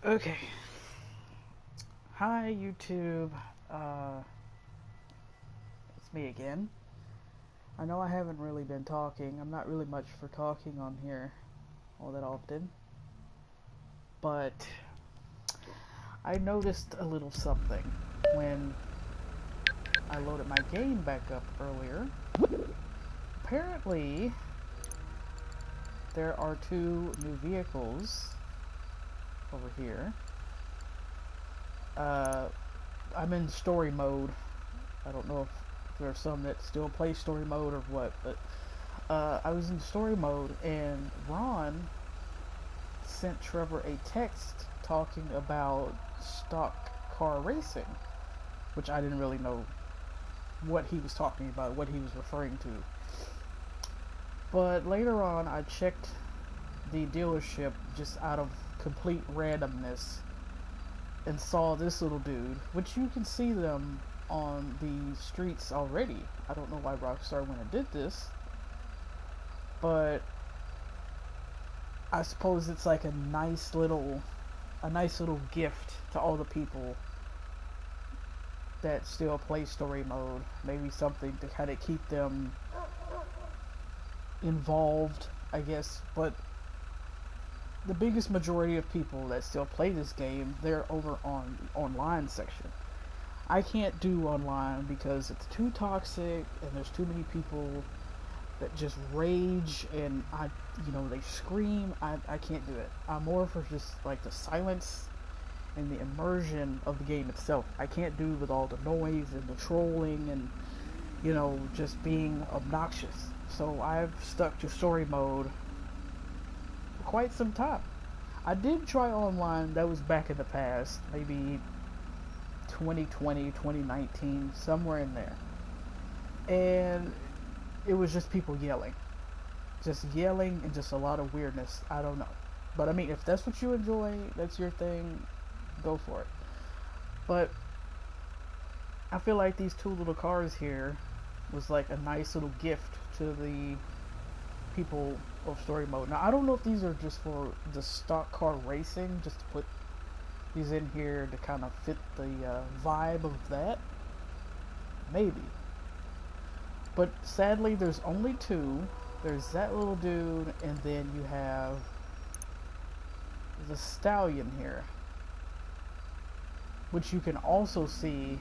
Okay. Hi, YouTube. Uh, it's me again. I know I haven't really been talking. I'm not really much for talking on here all that often. But I noticed a little something when I loaded my game back up earlier. Apparently, there are two new vehicles over here. Uh, I'm in story mode. I don't know if there are some that still play story mode or what, but I was in story mode, and Ron sent Trevor a text talking about stock car racing, which I didn't really know what he was talking about, what he was referring to. But later on, I checked the dealership just out of complete randomness and saw this little dude, which you can see them on the streets already. I don't know why Rockstar went and did this, but I suppose it's like a nice little gift to all the people that still play story mode. Maybe something to kind of keep them involved, I guess. But the biggest majority of people that still play this game, they're over on the online section. I can't do online because it's too toxic and there's too many people that just rage and they scream. I can't do it. I'm more for just like the silence and the immersion of the game itself. I can't do with all the noise and the trolling and just being obnoxious. So I've stuck to story mode for quite some time. I did try online. That was back in the past, maybe 2020, 2019, somewhere in there. And it was just people yelling. Just yelling and just a lot of weirdness. I don't know. But I mean, if that's what you enjoy, that's your thing, go for it. But I feel like these two little cars here was like a nice little gift to the people of story mode. Now, I don't know if these are just for the stock car racing, just to put these in here to kind of fit the vibe of that. Maybe. But sadly, there's only two. There's that little dude, and then you have the stallion here, which you can also see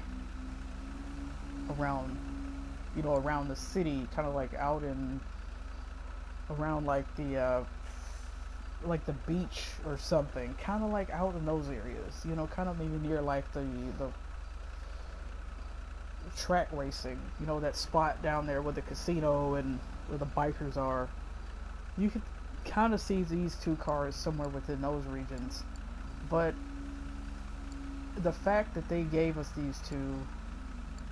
around, around the city, kind of like out in, around like the beach or something, kind of like out in those areas, kind of maybe near like the track racing, that spot down there with the casino and where the bikers are. You could kind of see these two cars somewhere within those regions. But the fact that they gave us these two,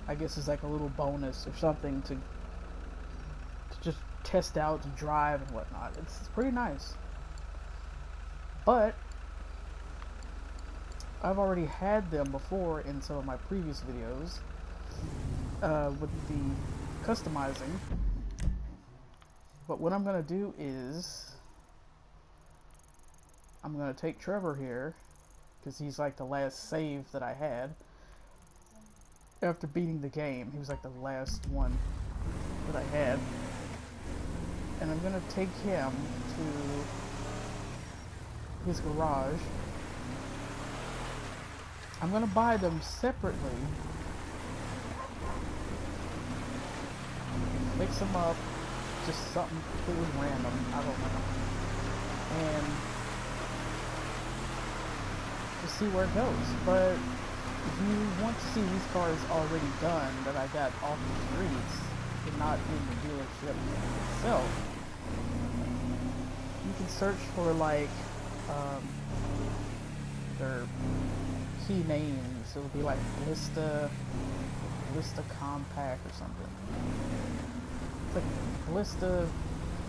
I guess, is like a little bonus or something to just test out, to drive and whatnot. It's pretty nice. But I've already had them before in some of my previous videos with the customizing. But what I'm going to do is I'm going to take Trevor here, because he's like the last save that I had after beating the game. He was like the last one that I had. And I'm going to take him to his garage. I'm going to buy them separately, fix them up, just something completely random, I don't know, and just see where it goes. But if you want to see these cars already done that I got off the streets and not in the dealership itself, you can search for like their key names. It'll be like Blista Compact or something. It's like Blista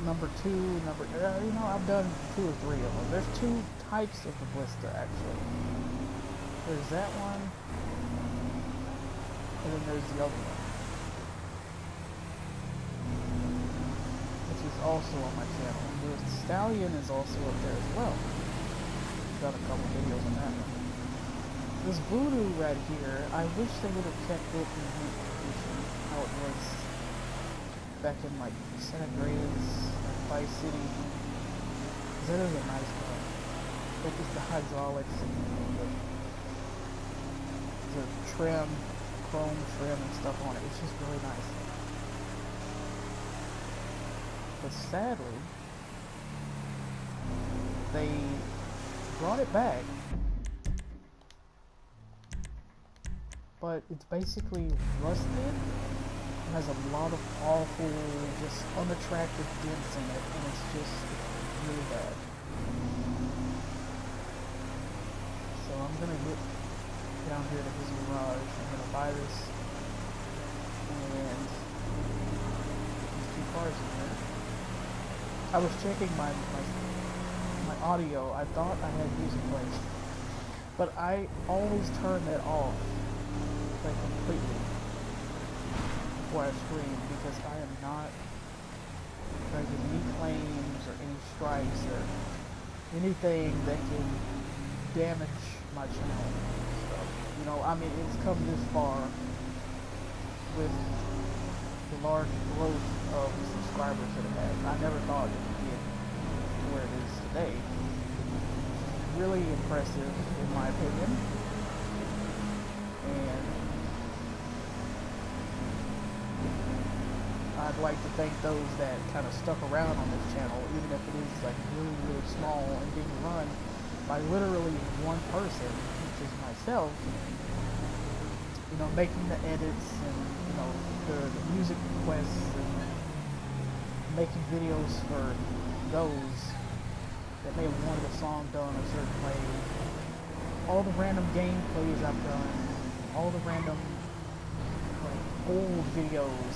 number 2, I've done 2 or 3 of them. There's 2 types of the Blista actually. There's that one, and then there's the other one, which is also on my channel. The Stallion is also up there as well. done a couple videos on that one. This voodoo right here, I wish they would have kept it in Ammu-Nation, how it was back in like San Andreas, Vice City. That is a nice car. Like it's the hydraulics and the trim, chrome trim and stuff on it. It's just really nice. But sadly, they brought it back, but it's basically rusted. It has a lot of awful, just unattractive dents in it, and it's just really bad. So I'm gonna get down here to his garage. I'm gonna buy this, and these two cars in there. I was checking my audio. I thought I had music playing, but I always turn that off, like completely, before I stream, because I am not trying to get any claims or any strikes or anything that can damage my channel. So, you know, I mean, it's come this far with the large growth of subscribers that it has. I never thought it would get to where it is today. Really impressive, in my opinion. And I'd like to thank those that kind of stuck around on this channel, even if it is like really, really small and being run by literally one person, which is myself. You know, making the edits and, you know, the music requests and making videos for those that may have wanted a song done a certain way. All the random gameplays I've done, all the random like old videos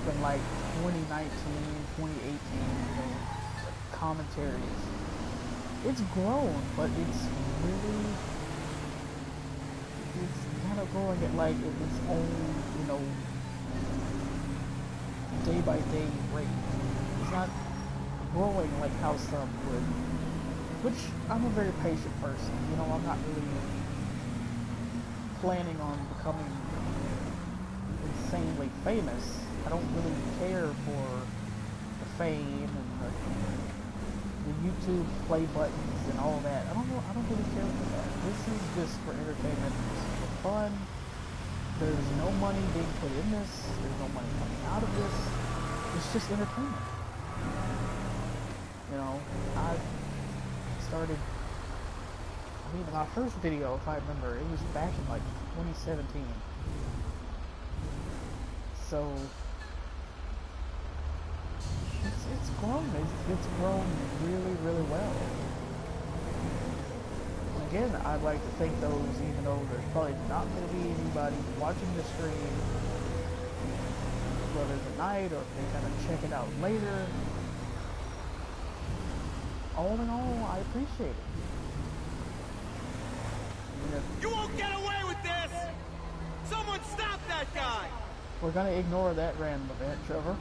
from like 2019, 2018, you know, commentaries. It's grown, but it's really, it's kind of growing at like its own, you know, day by day rate. It's not growing like how some would, which I'm a very patient person. You know, I'm not really planning on becoming insanely famous. I don't really care for the fame and the YouTube play buttons and all that. I don't know. I don't really care for that. This is just for entertainment. This is for fun. There's no money being put in this. There's no money coming out of this. It's just entertainment. You know, I started, I mean, my first video, if I remember, it was back in like 2017. So, it's grown. It's grown really, really well. Again, I'd like to thank those, even though there's probably not going to be anybody watching the stream, whether tonight or if they kind of check it out later. All in all, I appreciate it. You won't get away with this! Someone stop that guy! We're gonna ignore that random event, Trevor.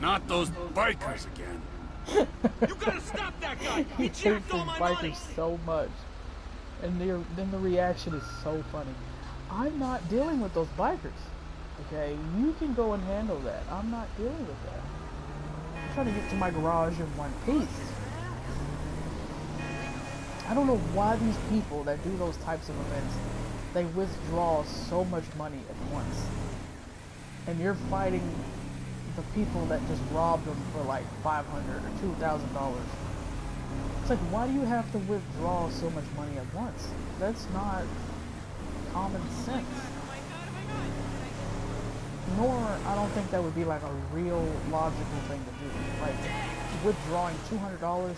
Not those bikers again. You gotta stop that guy! He He hates jacked all these my bikers money! so much. And then the reaction is so funny. I'm not dealing with those bikers. Okay? You can go and handle that. I'm not dealing with that. I'm trying to get to my garage in one piece. I don't know why these people that do those types of events, they withdraw so much money at once. And you're fighting the people that just robbed them for like $500 or $2,000. It's like, why do you have to withdraw so much money at once? That's not common sense. Nor, I don't think that would be like a real logical thing to do. Like, withdrawing $200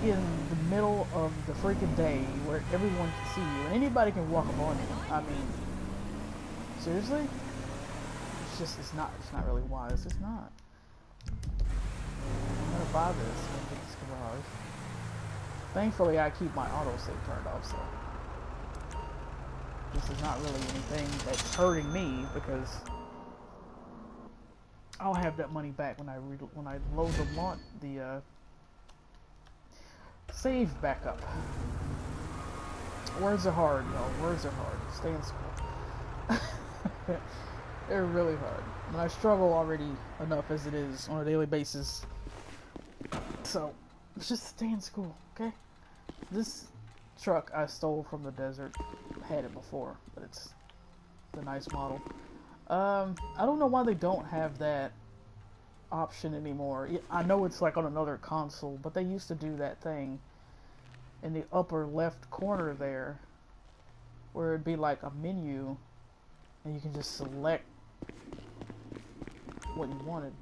in the middle of the freaking day where everyone can see you and anybody can walk up on you. I mean, seriously? It's not really wise. It's not. I'm gonna buy this and get this garage. Thankfully, I keep my autosave turned off, so this is not really anything that's hurting me because I'll have that money back when I load the save back up. Words are hard, y'all. Words are hard. Stay in school. They're really hard. And I struggle already enough as it is on a daily basis. So, let's just stay in school, okay? This truck I stole from the desert. Had it before, but it's a nice model. I don't know why they don't have that option anymore. I know it's like on another console, but they used to do that thing in the upper left corner there, where it'd be like a menu, and you can just select what you wanted.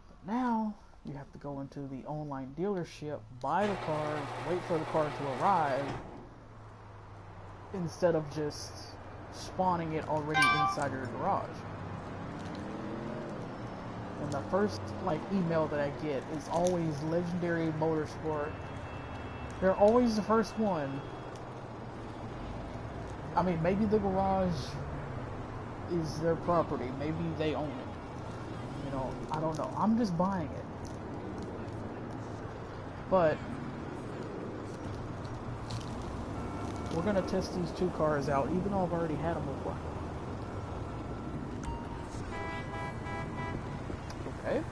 But now you have to go into the online dealership, buy the car, wait for the car to arrive, instead of just spawning it already inside your garage. And the first email that I get is always Legendary Motorsport. They're always the first one. I mean, maybe the garage is their property. Maybe they own it. You know, I don't know. I'm just buying it. But we're gonna test these two cars out, even though I've already had them before. Okay.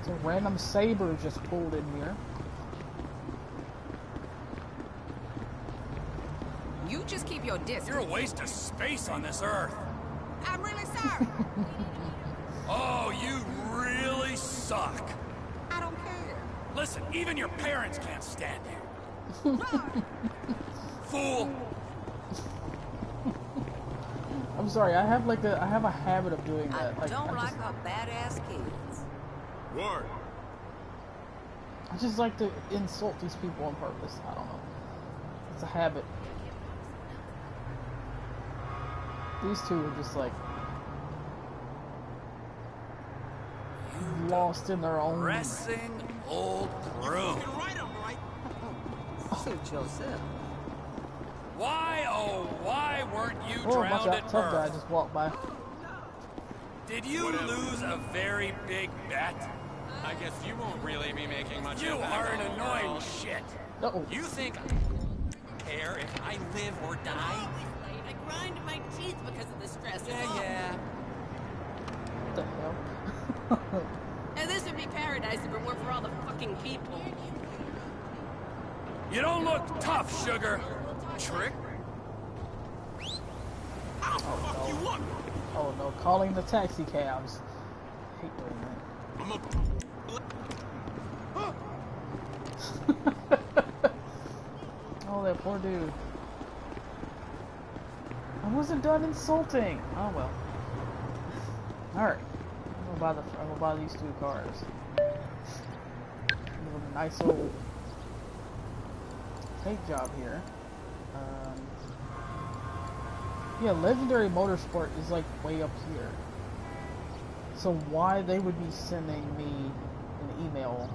So random Saber just pulled in here. You just keep your distance. You're a waste of space on this earth. I'm really sorry. Oh, you really suck. I don't care. Listen, even your parents can't stand you. Fool. I'm sorry, I have a habit of doing that. I don't like our badass kids. Word. I just like to insult these people on purpose. I don't know. It's a habit. These two are just like lost in their own. Pressing old broom. Suit yourself. Why, oh, why weren't you Oh, drowned watch at out! Tough guy birth? just walked by. Did you lose a very big bet? I guess you won't really be making much You impact are on an the annoying world. shit. Uh-oh. You think I care if I live or die? I grind my teeth because of the stress. Yeah. What the hell? And this would be paradise if it weren't for all the fucking people. You don't look tough, sugar. Trick? Oh no! Calling the taxi cabs. I hate doing that. Oh, that poor dude. I wasn't done insulting. Oh well. All right. I'm gonna buy these two cars. A nice little paint job here. Yeah, Legendary Motorsport is like way up here. So why they would be sending me an email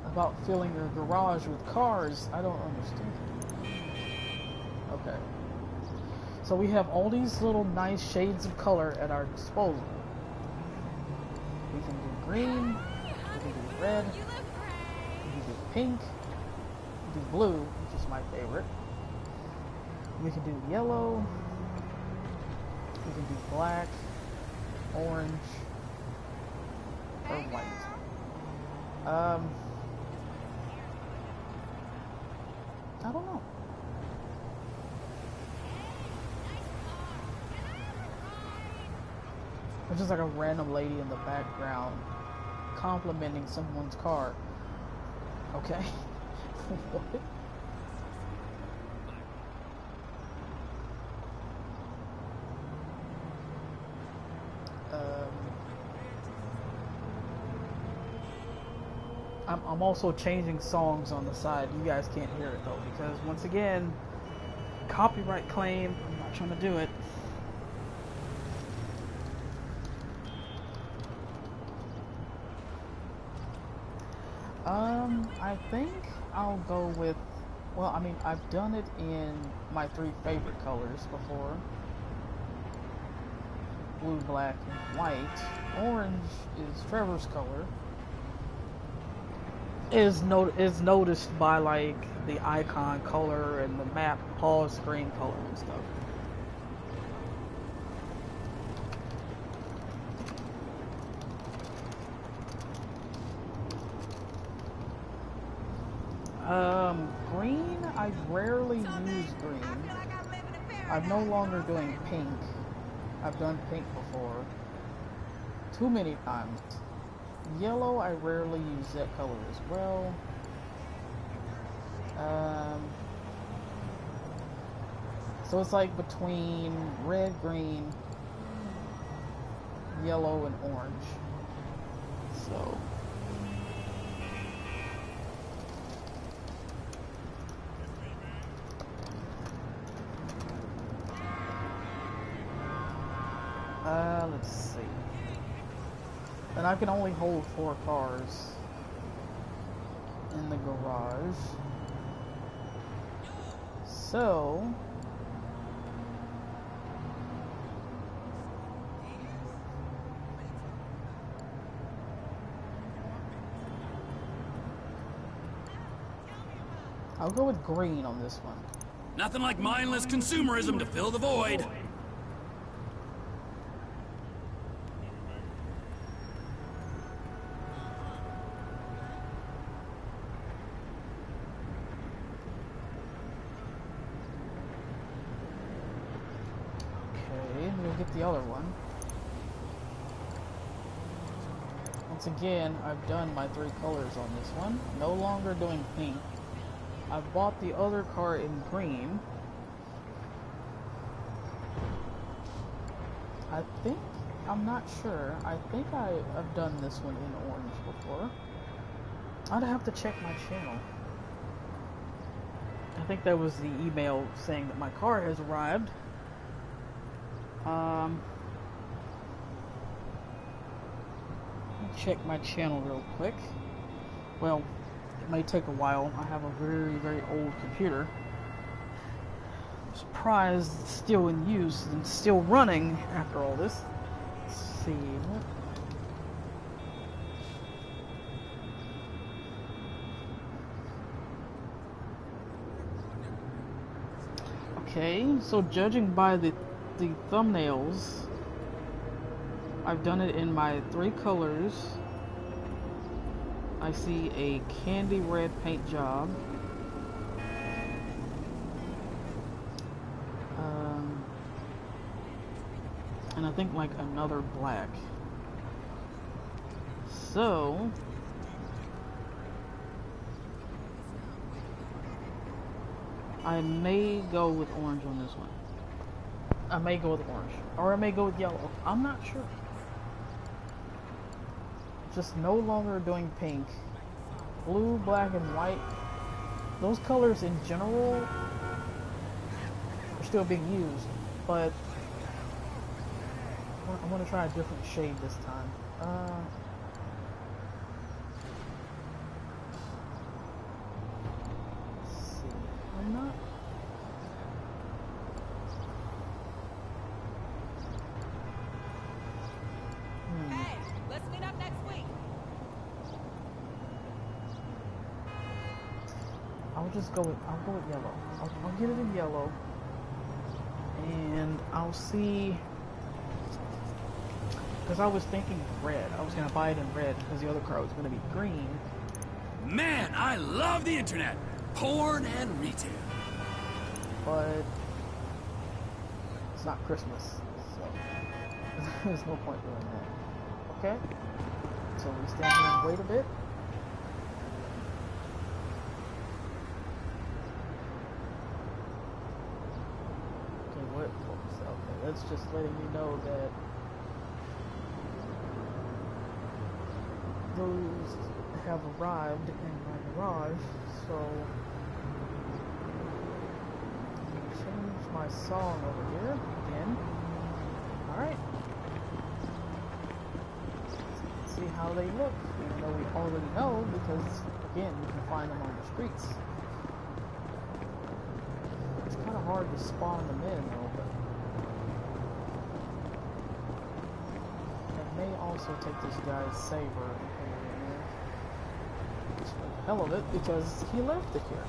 about filling your garage with cars, I don't understand. Okay. So we have all these little nice shades of color at our disposal. We can do green, we can do red, we can do pink, we can do blue, which is my favorite. We can do yellow, we can do black, orange, or white. I don't know. There's just like a random lady in the background complimenting someone's car. Okay. What? I'm also changing songs on the side. You guys can't hear it though, because once again, copyright claim. I'm not trying to do it. I think I'll go with, well, I mean, I've done it in my 3 favorite colors before. blue, black, and white. Orange is Trevor's color. Is noticed by like the icon color and the map pause screen color and stuff. Green, I rarely use green. I'm no longer doing pink. I've done pink before. Too many times. Yellow, I rarely use that color as well. So it's like between red, green, yellow, and orange. So let's see. And I can only hold 4 cars in the garage. So I'll go with green on this one. Nothing like mindless consumerism to fill the void. Get the other one. Once again, I've done my 3 colors on this one. No longer doing pink. I've bought the other car in green. I think, I'm not sure. I think I've done this one in orange before. I'd have to check my channel. I think that was the email saying that my car has arrived. Let me check my channel real quick. Well, it may take a while. I have a very, very old computer. I'm surprised it's still in use and still running after all this. Let's see. Okay, so judging by the thumbnails, I've done it in my 3 colors. I see a candy red paint job. And I think like another black. So I may go with orange on this one. I may go with orange, or I may go with yellow. I'm not sure. Just no longer doing pink. Blue, black, and white. Those colors in general are still being used, but I'm going to try a different shade this time. Let's see. I'm not... Hey, let's meet up next week. I'll go with yellow. I'll get it in yellow, and I'll see. Because I was thinking red. I was gonna buy it in red because the other car was gonna be green. Man, I love the internet. Porn and retail. But it's not Christmas, so there's no point doing that. Okay, so we stand here and wait a bit. Okay, okay, that's just letting me know that those have arrived in my garage, so I'm gonna change my song over here again. Alright. Let's see how they look, even though we already know, because again, you can find them on the streets. It's kind of hard to spawn them in though, but also take this guy's saber and put it in there. Just for the hell of it, because he left it here.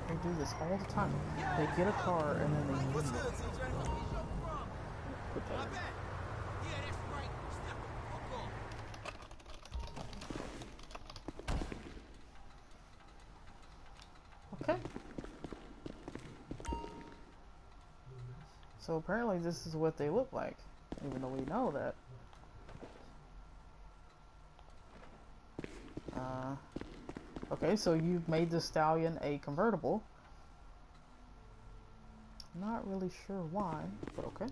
They do this all the time. They get a car and then they leave it. Put that in. Okay. So apparently this is what they look like, even though we know that. Okay, so you've made the Stallion a convertible. Not really sure why, but okay.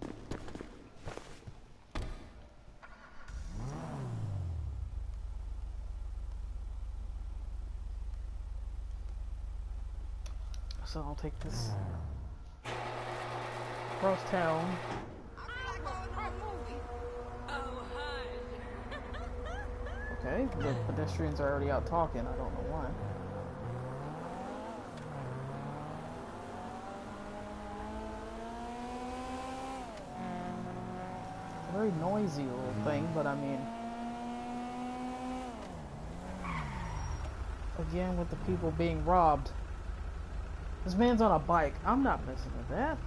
So I'll take this across town. Okay, the pedestrians are already out talking. I don't know why. It's a very noisy little thing, but I mean, again with the people being robbed. This man's on a bike. I'm not messing with that.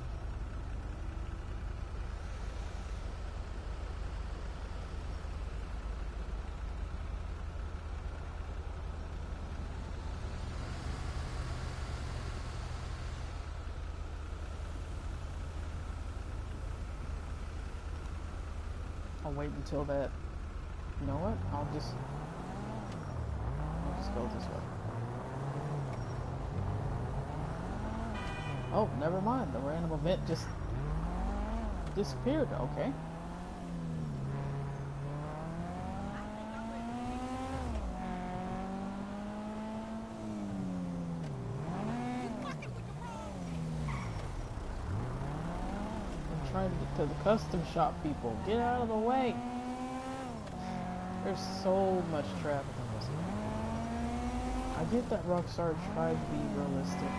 I'll wait until that. You know what? I'll just go this way. Oh, never mind. The random event just disappeared. Okay. I'm trying to get to the custom shop, people. Get out of the way. There's so much traffic on this one. I get that Rockstar tried to be realistic.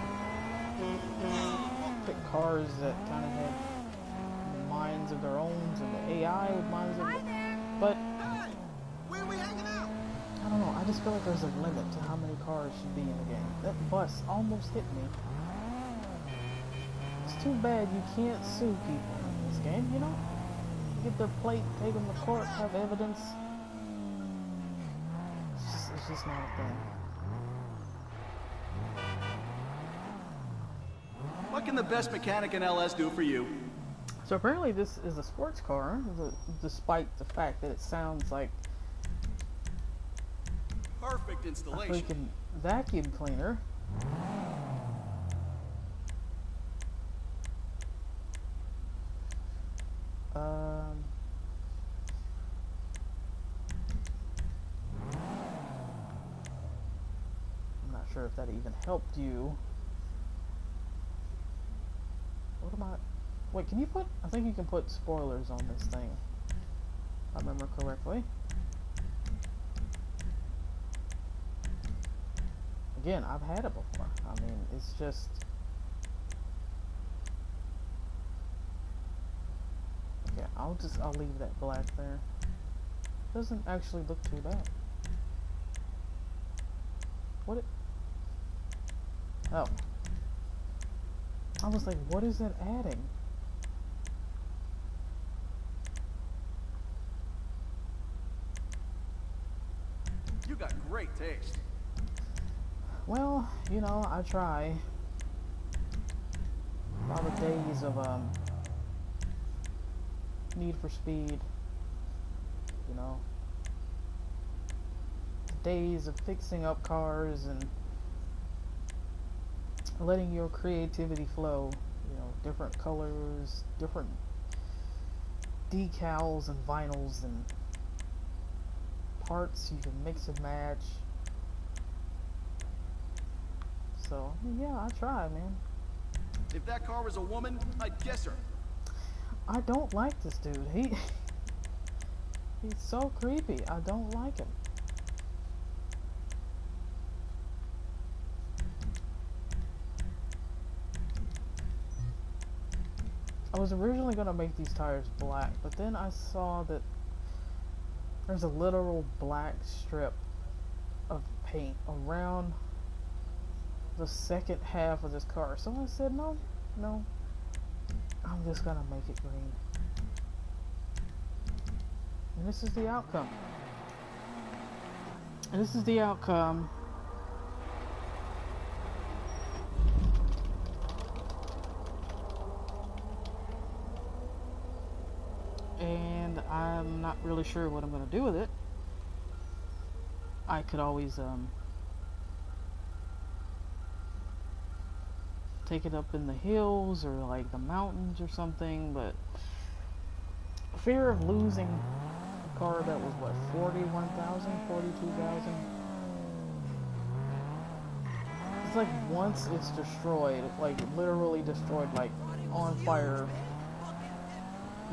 Pick cars that kind of had minds of their own, and the AI with minds of their own. But Hey, where we hanging out? I don't know, I just feel like there's a limit to how many cars should be in the game. That bus almost hit me. It's too bad you can't sue people in this game, you know? Get their plate, take them to court, have evidence. It's just not a thing. What can the best mechanic in LS do for you? So apparently this is a sports car, despite the fact that it sounds like Perfect a installation. freaking vacuum cleaner. I'm not sure if that even helped you. What am I? Wait, can you put? I think you can put spoilers on this thing, if I remember correctly. Again, I've had it before. I mean, it's just. Okay, I'll leave that black there. Doesn't actually look too bad. What it? Oh. I was like, what is it adding? You got great taste. Well, you know, I try. All the days of Need for Speed, you know, the days of fixing up cars and letting your creativity flow, you know, different colors, different decals and vinyls and parts you can mix and match. So, yeah, I try, man. If that car was a woman, I'd guess her. I don't like this dude. He's so creepy. I don't like him. I was originally gonna make these tires black, but then I saw that there's a literal black strip of paint around the second half of this car. So I said, no, I'm just gonna make it green. And this is the outcome. And this is the outcome. And I'm not really sure what I'm gonna do with it. I could always take it up in the hills or like the mountains or something, but fear of losing a car that was what, 41,000, 42,000. It's like once it's destroyed, like literally destroyed, like on fire,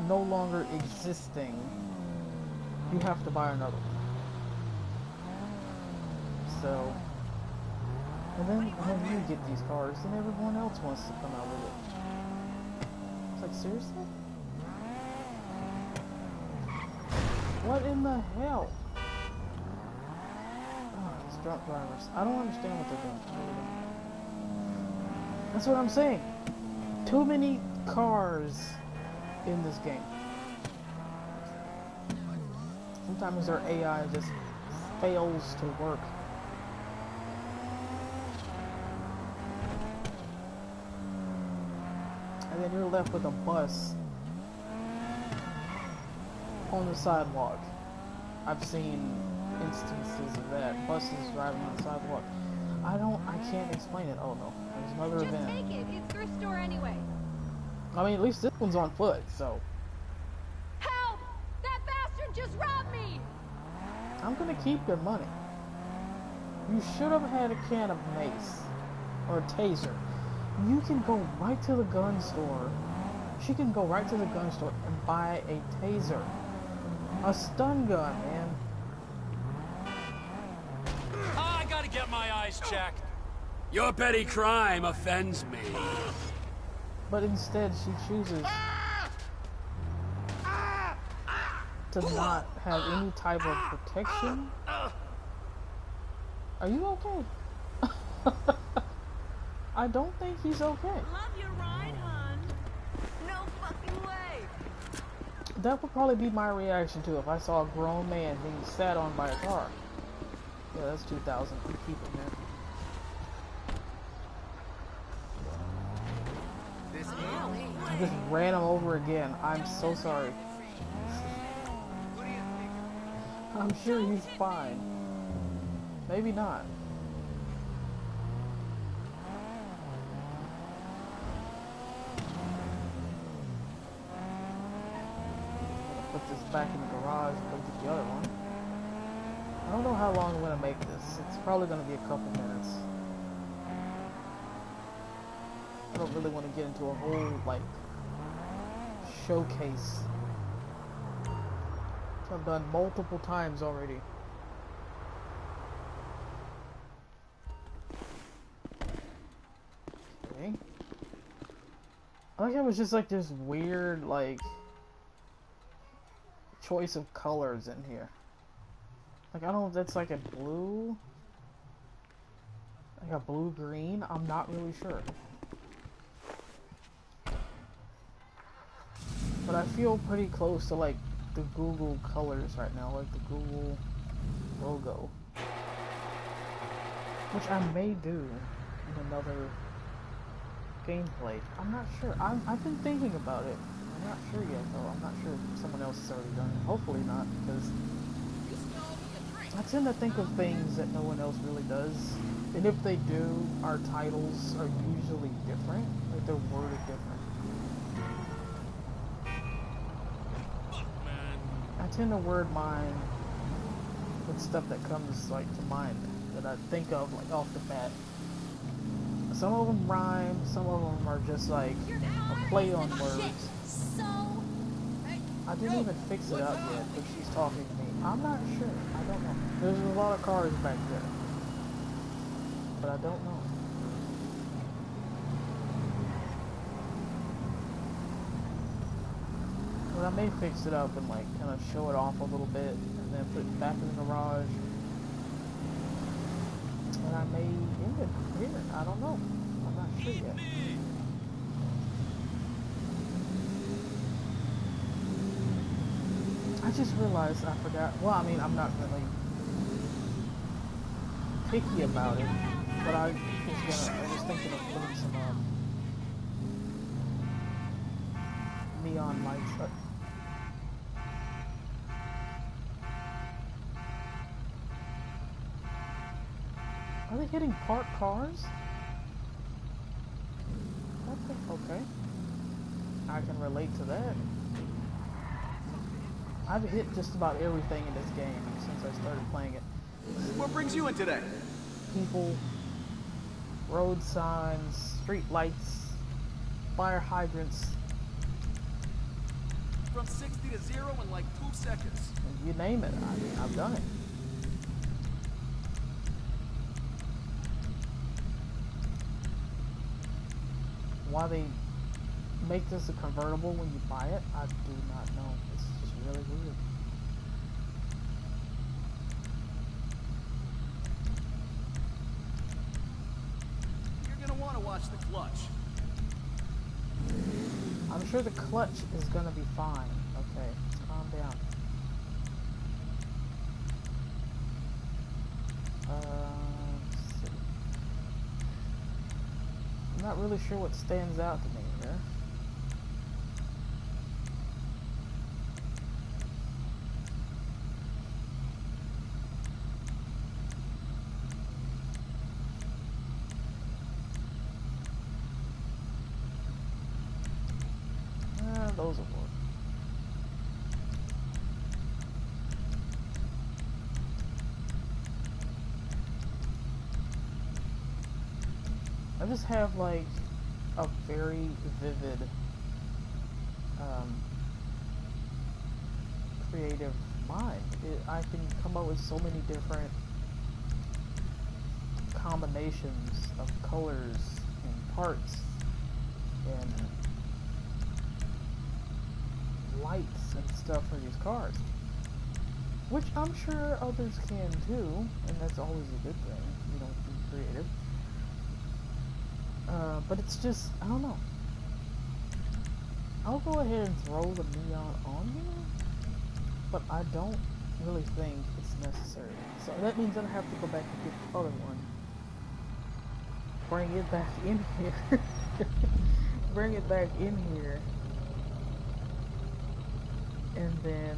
no longer existing, you have to buy another one. So, and then when you get these cars, then everyone else wants to come out with it. It's like, seriously? What in the hell? Oh, these drunk drivers. I don't understand what they're doing. I really don't. That's what I'm saying. Too many cars in this game. Sometimes their AI just fails to work. And then you're left with a bus on the sidewalk. I've seen instances of that. Buses driving on the sidewalk. I can't explain it. Oh no, there's another event. Just take it. It's thrift store anyway. I mean, at least this one's on foot, so. Help! That bastard just robbed me! I'm gonna keep your money. You should have had a can of mace. Or a taser. You can go right to the gun store. She can go right to the gun store and buy a taser. A stun gun, man. I gotta get my eyes checked. Your petty crime offends me. But instead, she chooses to not have any type of protection. Are you okay? I don't think he's okay. Love your ride, hon. No fucking way. That would probably be my reaction to if I saw a grown man being sat on by a car. Yeah, that's 2,000. You keep it, man. I just ran him over again. I'm so sorry. I'm sure he's fine. Maybe not. Put this back in the garage and go get the other one. I don't know how long I'm gonna make this. It's probably gonna be a couple minutes. I don't really want to get into a whole, like, showcase. I've done multiple times already. Okay. I like it was just like this weird, like, choice of colors in here. Like, I don't know if that's like a blue, like a blue-green. I'm not really sure. But I feel pretty close to like the Google colors right now, like the Google logo. Which I may do in another gameplay. I'm not sure. I've been thinking about it. I'm not sure yet though. I'm not sure if someone else has already done it. Hopefully not, because I tend to think of things that no one else really does. And if they do, our titles are usually different. Like they're worded different. I tend to word mine with stuff that comes like to mind, that I think of like off the bat. Some of them rhyme, some of them are just like a play on words. I didn't even fix it up yet, but she's talking to me. I'm not sure. I don't know. There's a lot of cars back there, but I don't know. But I may fix it up and like kind of show it off a little bit and then put it back in the garage. And I may end it here. I don't know. I'm not sure yet. I just realized I forgot. Well, I mean, I'm not really picky about it, but I was thinking of putting some neon lights up. Are they hitting parked cars? Okay. I can relate to that. I've hit just about everything in this game since I started playing it. What brings you in today? People, road signs, street lights, fire hydrants. From 60 to 0 in like 2 seconds. You name it. I mean, I've done it. Why they make this a convertible when you buy it, I do not know. It's just really weird. You're gonna want to watch the clutch. I'm sure the clutch is gonna be fine. Okay, calm down. Let's see. I'm not really sure what stands out to me here. Those will work. I just have like a very vivid creative mind. I can come up with so many different combinations of colors and parts and lights and stuff for these cars, which I'm sure others can too, and that's always a good thing, you know, be creative. But it's just, I don't know. I'll go ahead and throw the neon on here, but I don't really think it's necessary. So that means that I have to go back and get the other one, bring it back in here, bring it back in here, and then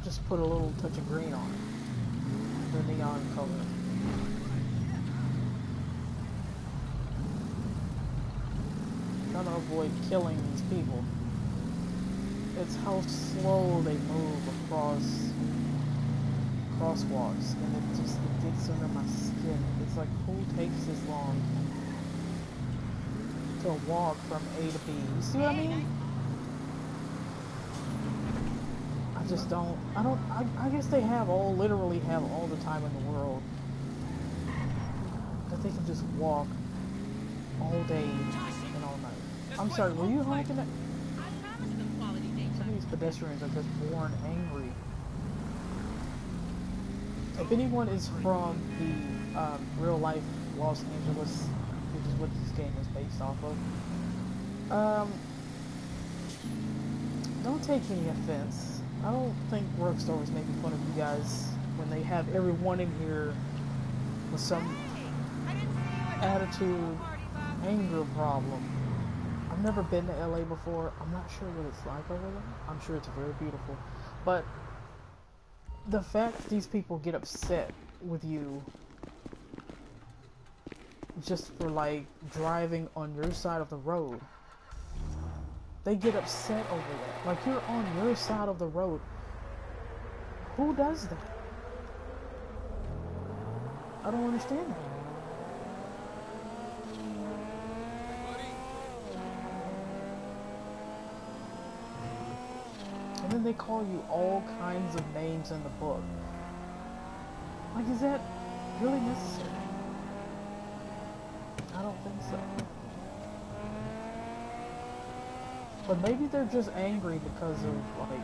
just put a little touch of green on it, the neon color. Trying to avoid killing these people. It's how slow they move across crosswalks, and it gets under my skin. It's like, who takes this long to walk from A to B? You see what I mean? I just don't. I guess they literally have all the time in the world that they can just walk all day and all night. I'm sorry, were you honking at? Some of these pedestrians are just born angry. If anyone is from the real life Los Angeles, which is what this game is based off of, don't take any offense. I don't think Rockstar was making fun of you guys when they have everyone in here with some attitude, anger problem. I've never been to LA before. I'm not sure what it's like over there. I'm sure it's very beautiful. But the fact that these people get upset with you just for like driving on your side of the road. They get upset over that. Like, you're on your side of the road. Who does that? I don't understand that. And then they call you all kinds of names in the book. Like, is that really necessary? I don't think so. But maybe they're just angry because of, like,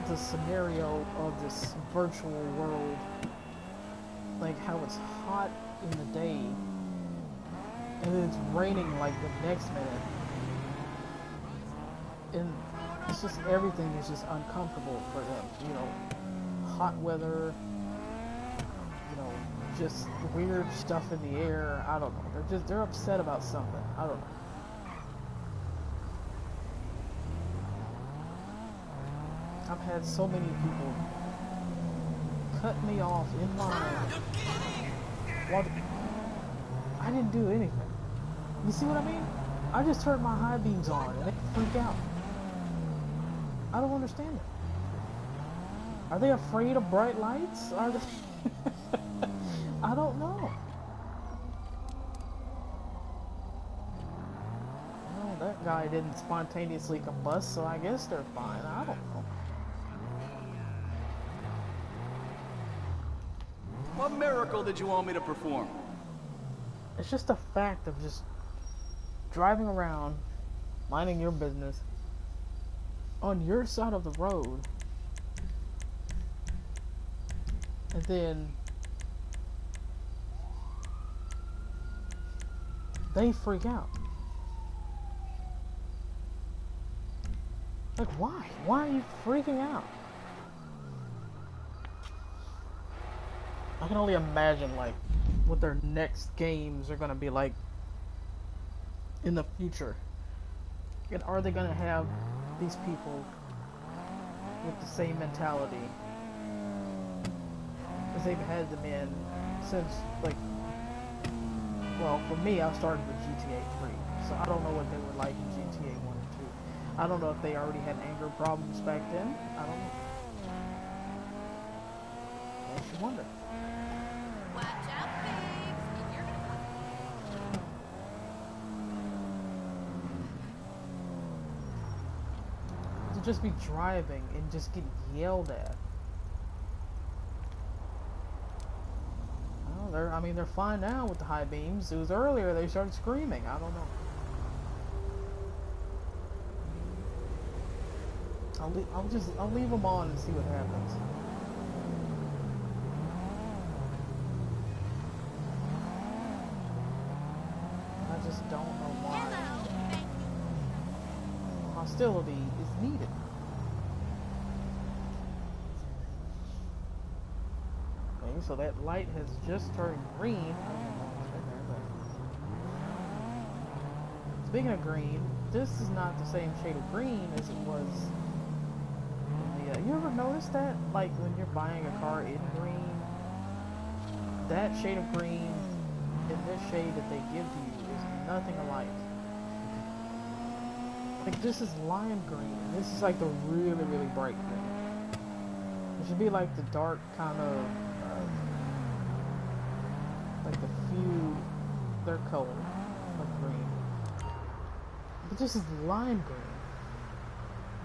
the scenario of this virtual world. Like, how it's hot in the day, and then it's raining, like, the next minute. And it's just, everything is just uncomfortable for them, you know. Hot weather, you know, just weird stuff in the air. I don't know. They're upset about something. I don't know. I've had so many people cut me off in line while I didn't do anything. You see what I mean? I just turned my high beams on and they freak out. I don't understand it. Are they afraid of bright lights? Are they? I don't know. Well, that guy didn't spontaneously combust, so I guess they're fine. I don't know. What miracle did you want me to perform? It's just a fact of just driving around, minding your business, on your side of the road, and then they freak out. Like, why? Why are you freaking out? I can only imagine, like, what their next games are gonna be like in the future. And are they gonna have these people with the same mentality as they've had them in since, like, well, for me, I started with GTA 3, so I don't know what they were like in GTA 1 and 2. I don't know if they already had anger problems back then. I don't know. I should wonder. Watch out, babes. You're gonna To just be driving and just get yelled at. Well, I mean, they're fine now with the high beams. It was earlier they started screaming. I don't know. I'll leave them on and see what happens. I just don't know why hostility is needed. Okay, so that light has just turned green. Speaking of green, this is not the same shade of green as it was in the, you ever notice that? Like, when you're buying a car in green, that shade of green and this shade that they give to you is nothing alike. Like, this is lime green, and this is like the really, really bright green. It should be like the dark kind of, like the few, their color of green. But this is lime green.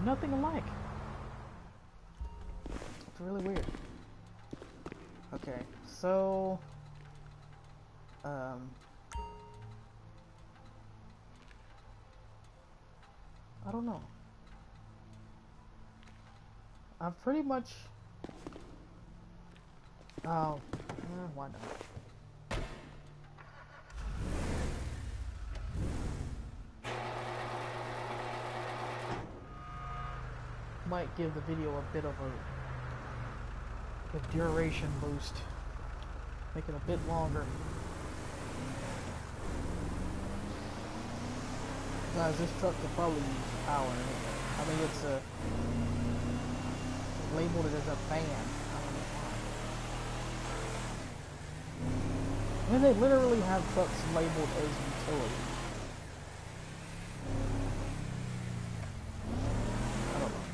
Nothing alike. It's really weird. Okay, so I don't know. I've pretty much why not? Might give the video a bit of a duration boost. Make it a bit longer. Guys, this truck could probably use power in it. I mean, it's labeled it as a van. I don't know why. I mean, they literally have trucks labeled as utility. I don't know.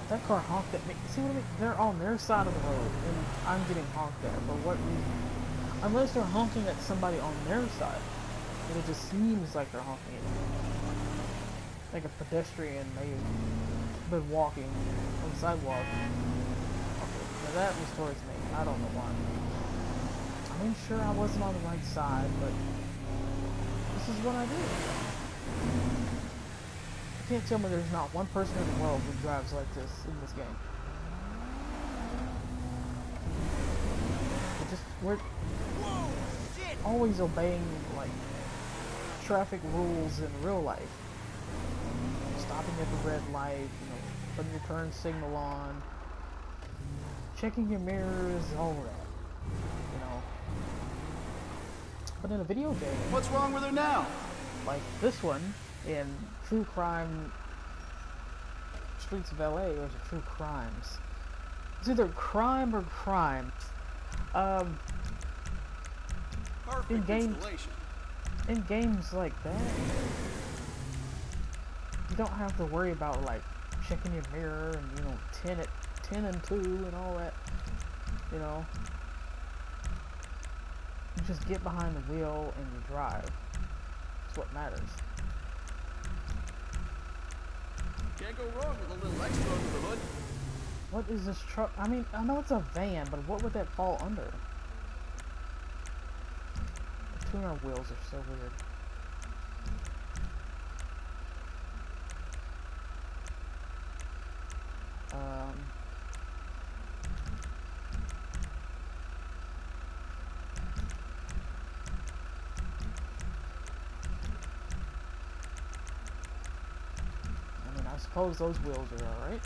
That car honked at me. See what I mean? They're on their side of the road, and I'm getting honked at. For what reason? Unless they're honking at somebody on their side. And it just seems like they're honking at me. Like a pedestrian may have been walking on the sidewalk. Okay, now that was towards me. I don't know why. I I mean, sure, I wasn't on the right side, but this is what I do. You can't tell me there's not one person in the world who drives like this in this game. We're always obeying, like, traffic rules in real life. Stopping at the red light, you know, putting your turn signal on, checking your mirrors, all that, you know. But in a video game, What's wrong with her now? like this one, in True Crime Streets of LA, or is it True Crimes? It's either crime or crime. Perfect installation. In games like that, you don't have to worry about, like, checking your mirror and, you know, 10 and 2 and all that, you know. You just get behind the wheel and you drive. That's what matters. Can't go wrong with a little extra under the hood. What is this truck? I mean, I know it's a van, but what would that fall under? The tuner wheels are so weird. I mean, I suppose those wheels are alright.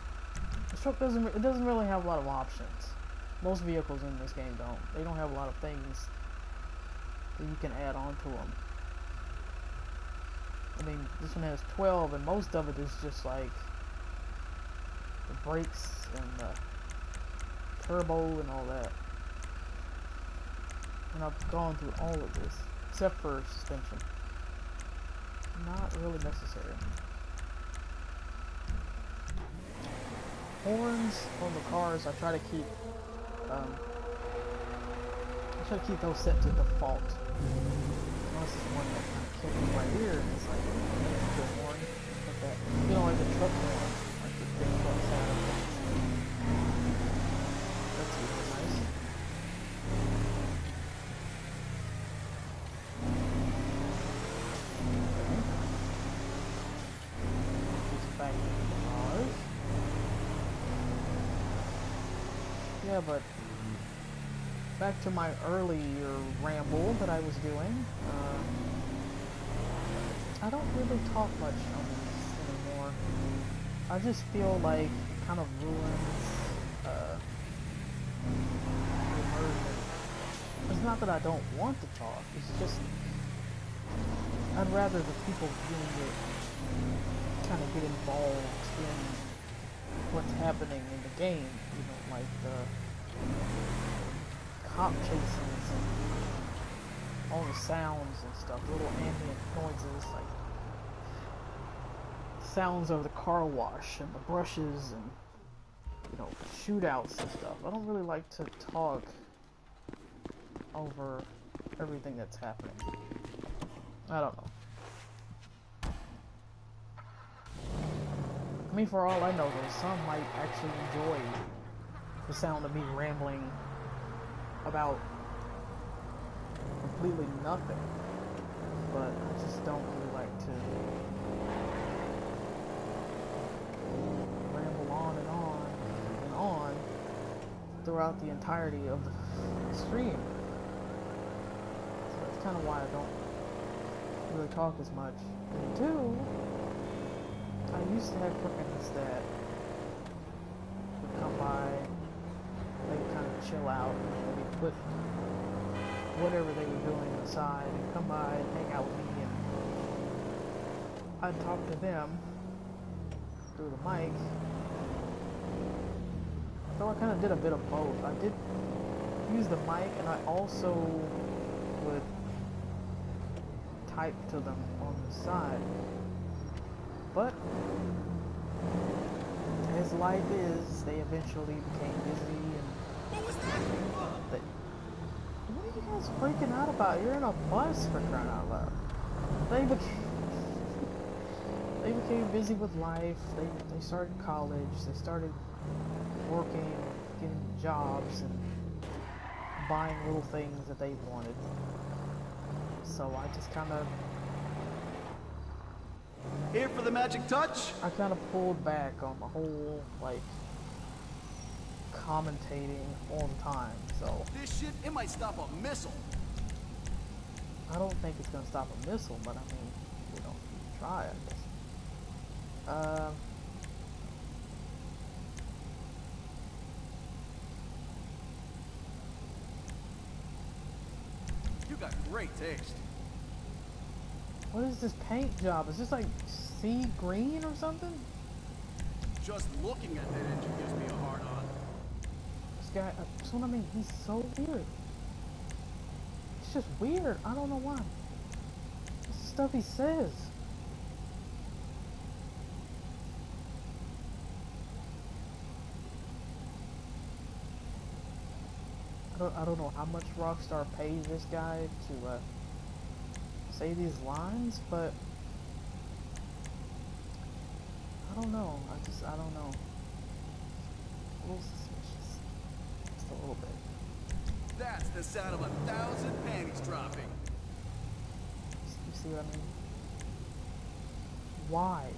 This truck doesn't really have a lot of options. Most vehicles in this game don't. They don't have a lot of things that you can add on to them. I mean, this one has 12, and most of it is just like the brakes and the turbo and all that. And I've gone through all of this, except for suspension. Not really necessary. Horns on the cars, I try to keep those set to default. Unless it's one that kind of kicks in my ear and it's like, that's a good horn. Like that. You know, like the truck horn, like the big trucks have. That's really nice. Just back to the cars. Yeah, but back to my earlier ramble that I was doing. I don't really talk much on this anymore. I just feel like it kind of ruins the immersion. It's not that I don't want to talk, it's just I'd rather the people doing it kind of get involved in what's happening in the game, you know, like the cop chases and all the sounds and stuff, little ambient noises, like sounds of the car wash and the brushes and, you know, shootouts and stuff. I don't really like to talk over everything that's happening. I don't know. I mean, for all I know, though, some might actually enjoy the sound of me rambling about completely nothing, but I just don't really like to ramble on and on and on throughout the entirety of the stream. So that's kind of why I don't really talk as much. And two, I used to have friends that would come by, they would kind of chill out, and they'd put whatever they were doing aside and come by and hang out with me, and I'd talk to them through the mic. So I kind of did a bit of both. I did use the mic, and I also would type to them on the side. But as life is, they eventually became busy, and What was that? what are you guys freaking out about? You're in a bus, for crying out loud. They became busy with life. They started college. They started working, getting jobs, and buying little things that they wanted. So I just kind of Here for the magic touch? I kind of pulled back on the whole, like, commentating all the time, so This shit, it might stop a missile. I don't think it's gonna stop a missile, but I mean, you know, try it. You got great taste. What is this paint job? Is this like sea green or something? Just looking at that engine gives me a hard on. This guy, that's what I mean, he's so weird. It's just weird, I don't know why. It's the stuff he says. I don't know how much Rockstar pays this guy to say these lines, but I don't know. I don't know. A little suspicious. Just a little bit. That's the sound of 1,000 panties dropping. You see what I mean? Why?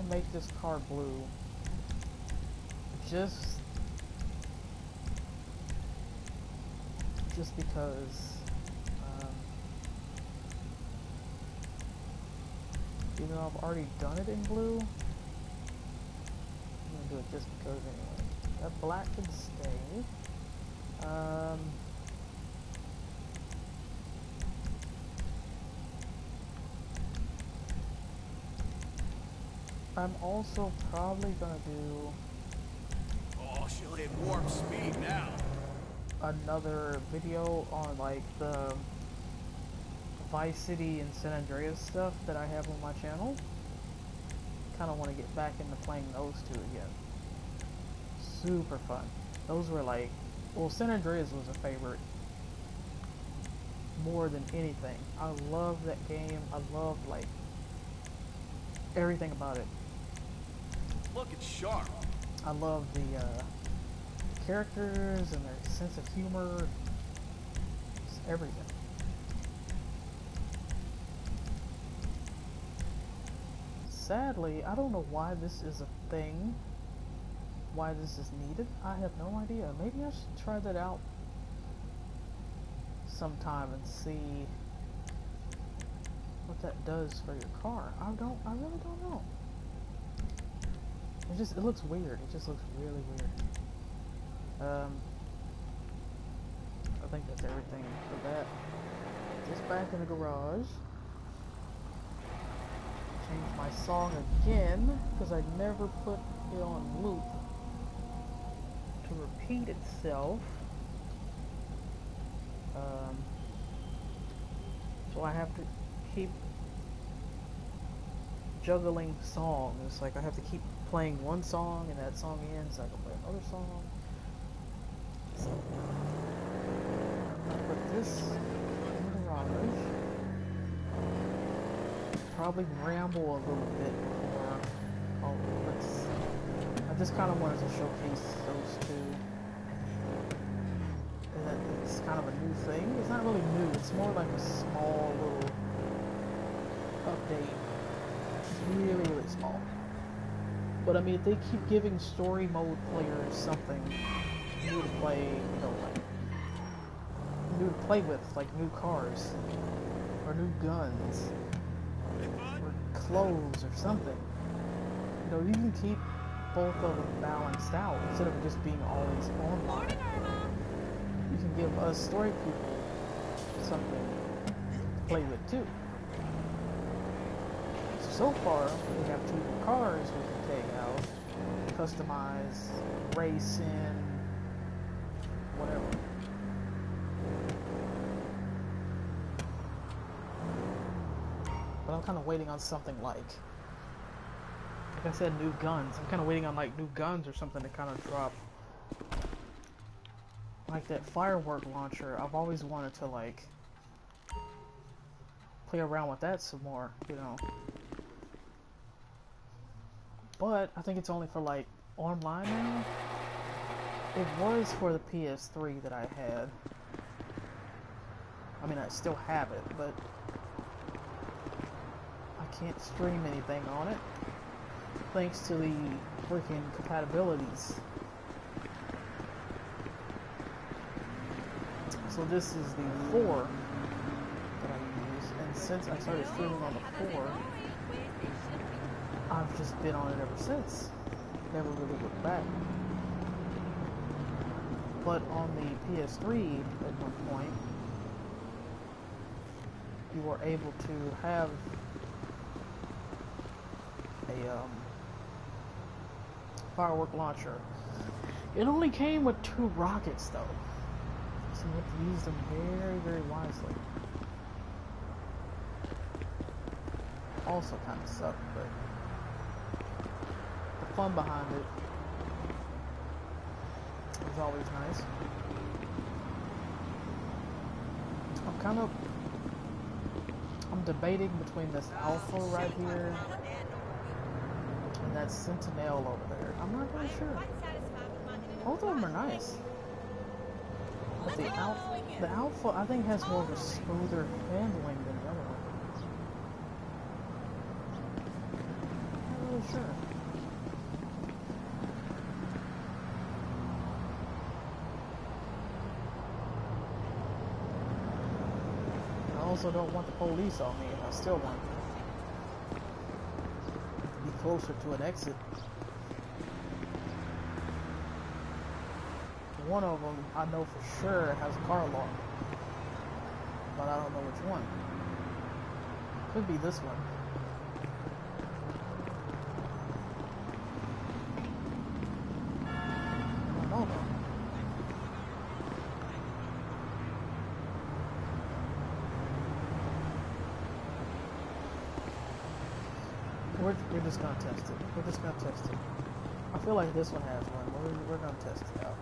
Make this car blue just because even though I've already done it in blue, I'm gonna do it just because anyway. That black can stay. I'm also probably gonna do Oh, she'll hit warp speed now. another video on like the Vice City and San Andreas stuff that I have on my channel. Kind of want to get back into playing those two again. Super fun. Those were like, well, San Andreas was a favorite more than anything. I love that game. I love like everything about it. Looking sharp. I love the characters and their sense of humor. Just everything. Sadly, I don't know why this is a thing. Why this is needed. I have no idea. Maybe I should try that out sometime and see what that does for your car. I really don't know. It looks weird. It just looks really weird. I think that's everything for that. Just back in the garage. Change my song again, because I never put it on loop to repeat itself. So I have to keep juggling songs. Like I have to keep playing one song and that song ends, I can play another song. So I'll put this in the garage. Probably ramble a little bit more. Oh, I just kind of wanted to showcase those two. And that it's kind of a new thing. It's not really new. It's more like a small little update. It's really, really small. But I mean, if they keep giving story mode players something new to play, you know, like new to play with, like new cars or new guns or clothes or something, you know, you can keep both of them balanced out instead of just being always online. You can give us story people something to play with too. So far, we have two new cars we can take out, customize, race in, whatever. But I'm kind of waiting on something like I said, new guns. I'm kind of waiting on like new guns or something to kind of drop. Like that firework launcher, I've always wanted to like play around with that some more, you know. But I think it's only for like online now. It was for the PS3 that I had. I mean, I still have it, but I can't stream anything on it thanks to the freaking compatibilities. So this is the 4 that I use, and since I started streaming on the 4, I've just been on it ever since. Never really looked back. But on the PS3, at one point, you were able to have a firework launcher. It only came with 2 rockets, though. So you have to use them very, very wisely. Also kind of sucked, but the fun behind it was always nice. I'm debating between this Alpha right here and that Sentinel over there. I'm not really sure. Both of them are nice. But the Alpha, I think, has more of a smoother handling than the other one. Not really sure. I also don't want the police on me, and I still want to be closer to an exit. One of them I know for sure has a car alarm, but I don't know which one. Could be this one. I don't know though. We're just gonna test it. We're just gonna test it. I feel like this one has one. We're gonna test it out.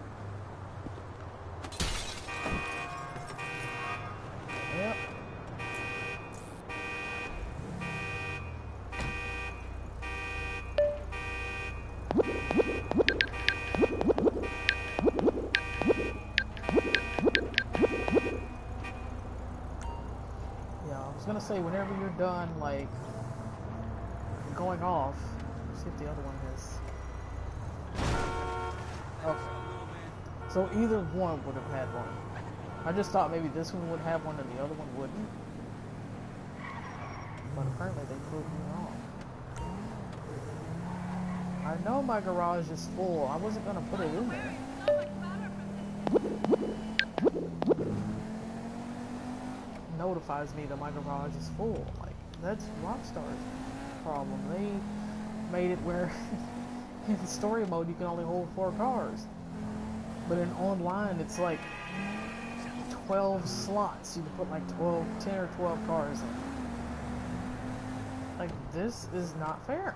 Yep. Yeah, I was gonna say whenever you're done, like going off, see if the other one is. Okay. So either one would have had one. I just thought maybe this one would have one and the other one wouldn't. But apparently they proved me wrong. I know my garage is full. I wasn't going to put it in there. Notifies me that my garage is full. Like, that's Rockstar's problem. They made it where in story mode you can only hold 4 cars. But in online it's like 12 slots. You can put like 10 or 12 cars in. Like, this is not fair.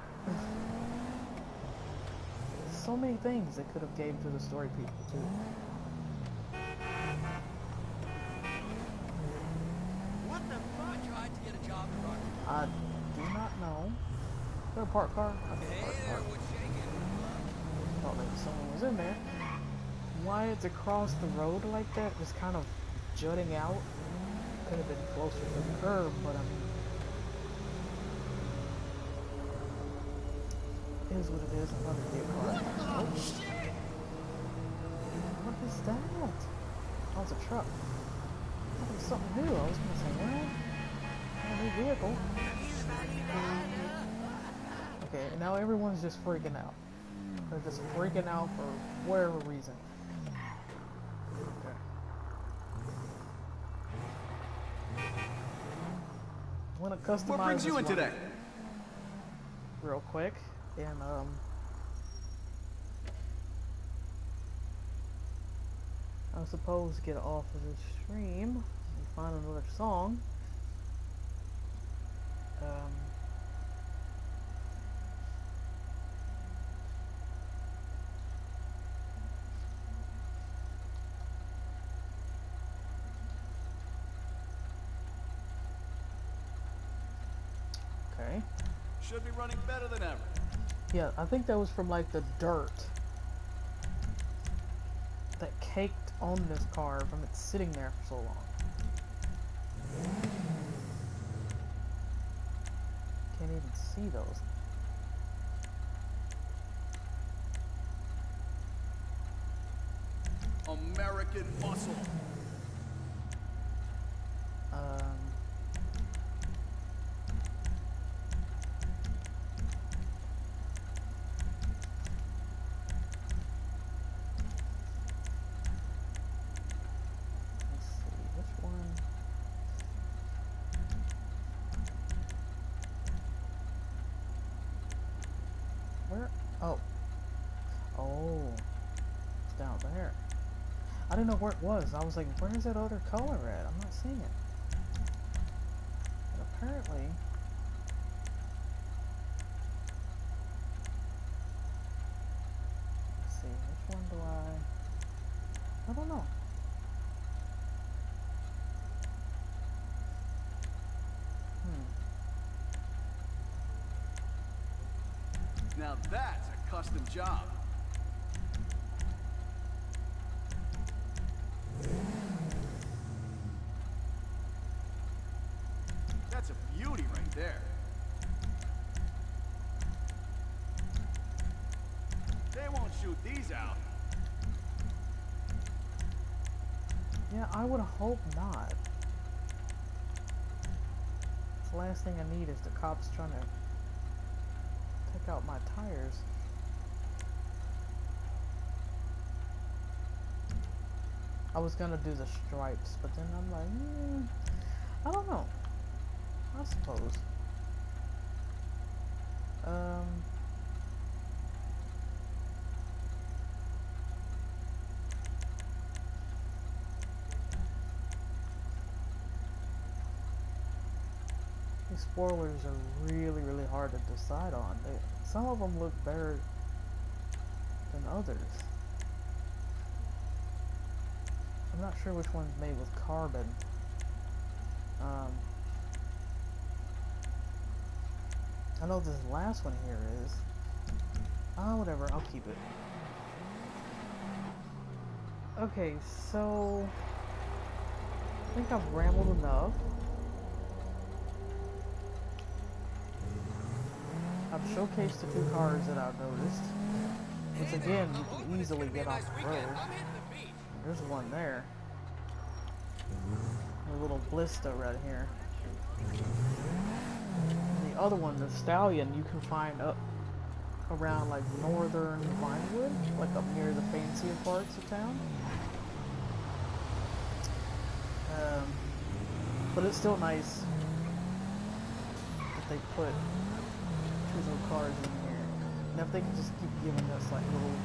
So many things they could have gave to the story people too. What the fuck? I tried to get a job in Rocky. I do not know. Is there a parked car? Okay, Hey parked there, car. what's shaking? Thought maybe someone was in there. Why it's across the road like that, just kind of jutting out. Could have been closer to the curb, but I mean, it is what it is. Another vehicle. Oh, Shit! what is that? Oh, it's a truck. That was something new. I was gonna say, well, a new vehicle. Okay, and now everyone's just freaking out. They're just freaking out for whatever reason. Okay. I'm gonna customize What brings you this in one today? real quick, and I suppose get off of the stream and find another song. Should be running better than ever. Yeah, I think that was from like the dirt that caked on this car from it sitting there for so long. Can't even see those. American muscle. Let's see, which one? Where? Oh. Oh. It's down there. I didn't know where it was. I was like, where's that other color at? I'm not seeing it. But apparently... Let's see, which one do I don't know. Now that's a custom job. That's a beauty right there. They won't shoot these out. Yeah, I would hope not. The last thing I need is the cops trying to take out my tires. I was gonna do the stripes, but then I'm like, I don't know. I suppose. These spoilers are really, really hard to decide on. Some of them look better than others. I'm not sure which one's made with carbon. I know this last one here is. Oh, whatever, I'll keep it. Okay, so I think I've rambled enough. I've showcased the two cars that I've noticed, which again, you can easily get off the road. There's one there. A little Blista right here. And the other one, the Stallion, you can find up around like northern Vinewood, like up near the fancier parts of town. But it's still nice that they put two little cars in here. And if they could just keep giving us like little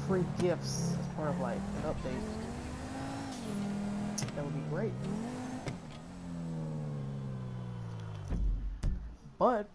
free gifts as part of like an update, that would be great. But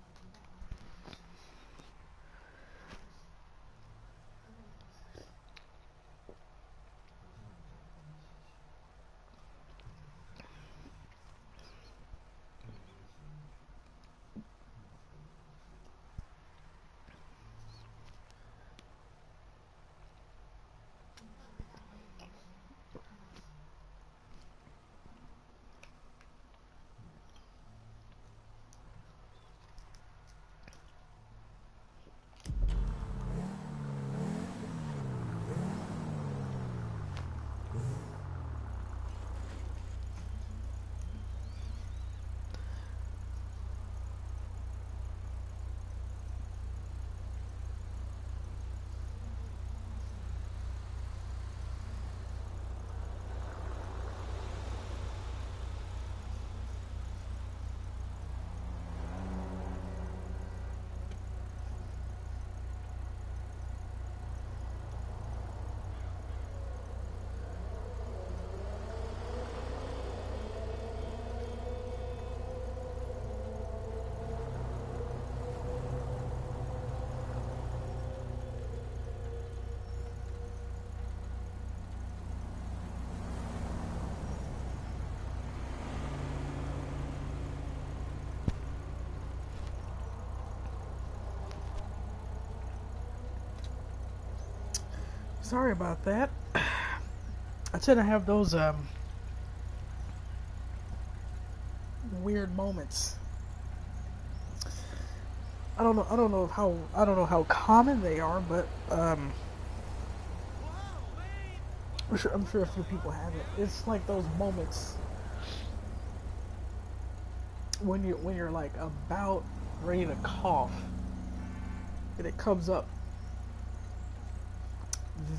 Sorry about that. I tend to have those weird moments. I don't know how common they are, but I'm sure a few people have it. It's like those moments when you're like about ready to cough and it comes up.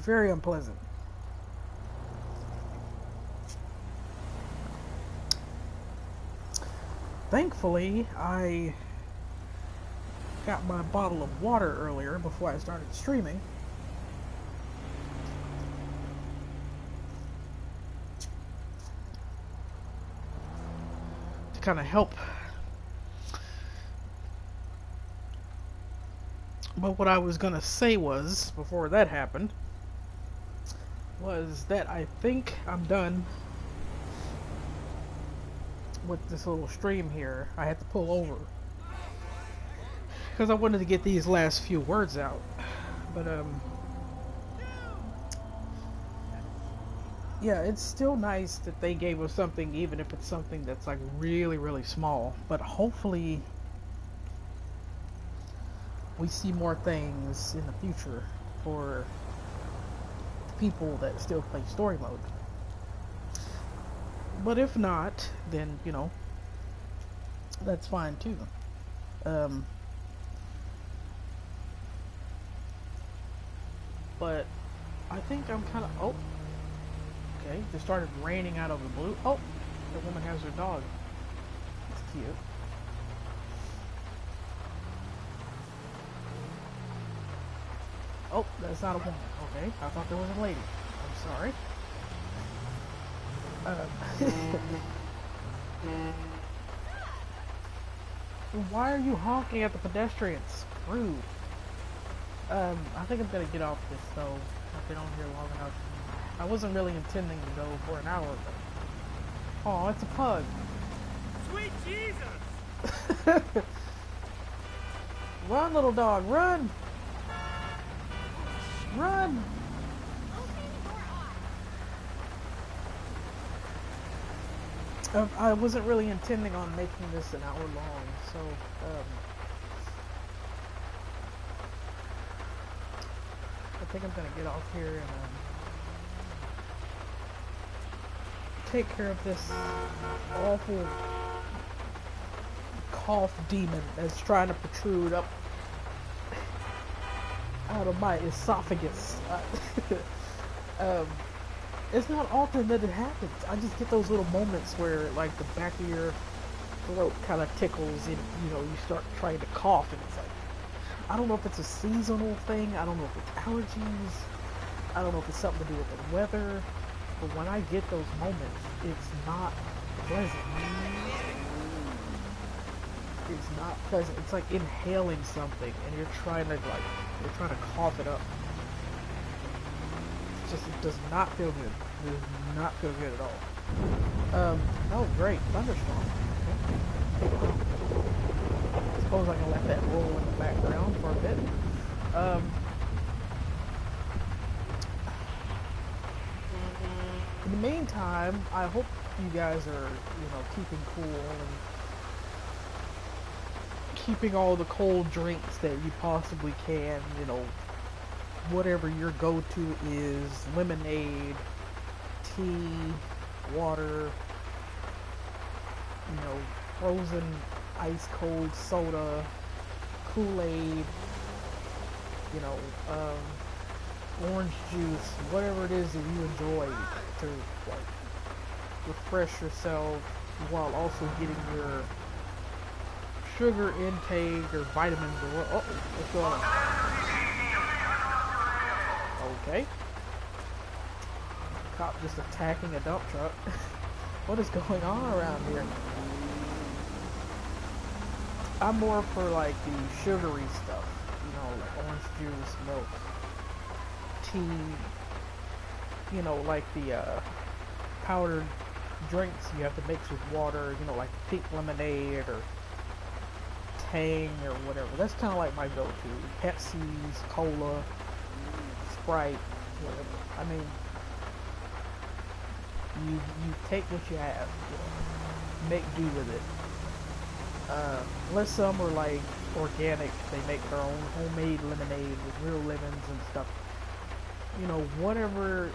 Very unpleasant. Thankfully, I got my bottle of water earlier before I started streaming. To kind of help. But what I was gonna say was, before that happened, was that I think I'm done with this little stream here. I had to pull over because I wanted to get these last few words out. But yeah, it's still nice that they gave us something, even if it's something that's like really small. But hopefully we see more things in the future for people that still play story mode. But if not, then, you know, that's fine too. But I think I'm kind of... Oh, okay. It started raining out of the blue. Oh, the woman has her dog. It's cute. Oh, that's not a woman. Okay, I thought there was a lady. I'm sorry. Why are you honking at the pedestrians? Rude. I think I'm gonna get off this though. I've been on here long enough. I wasn't really intending to go for an hour, but... Oh, it's a pug. Sweet Jesus! Run, little dog, run! Run! I wasn't really intending on making this an hour long, so I think I'm gonna get off here and take care of this awful cough demon that's trying to protrude up out of my esophagus. It's not often that it happens. I just get those little moments where, like, the back of your throat kind of tickles and, you know, you start trying to cough, and it's like, I don't know if it's a seasonal thing, I don't know if it's allergies, I don't know if it's something to do with the weather, but when I get those moments, it's not pleasant. It's not pleasant. It's like inhaling something, and you're trying to cough it up. It does not feel good. It does not feel good at all. Oh great, thunderstorm. Okay. Suppose I can let that roll in the background for a bit. In the meantime, I hope you guys are, you know, keeping cool and keeping all the cold drinks that you possibly can, you know, whatever your go-to is, lemonade, tea, water, you know, frozen ice cold soda, Kool-Aid, you know, orange juice, whatever it is that you enjoy to, like, refresh yourself while also getting your sugar intake or vitamins or what. Oh, what's going on? Okay. Cop just attacking a dump truck. What is going on around here? I'm more for like the sugary stuff, you know, like orange juice, milk, tea, you know, like the powdered drinks you have to mix with water, you know, like pink lemonade or Tang or whatever. That's kind of like my go-to. Pepsi's, cola, Sprite, whatever. I mean, you take what you have, you know, make do with it. Unless some are like organic, they make their own homemade lemonade with real lemons and stuff. You know, whatever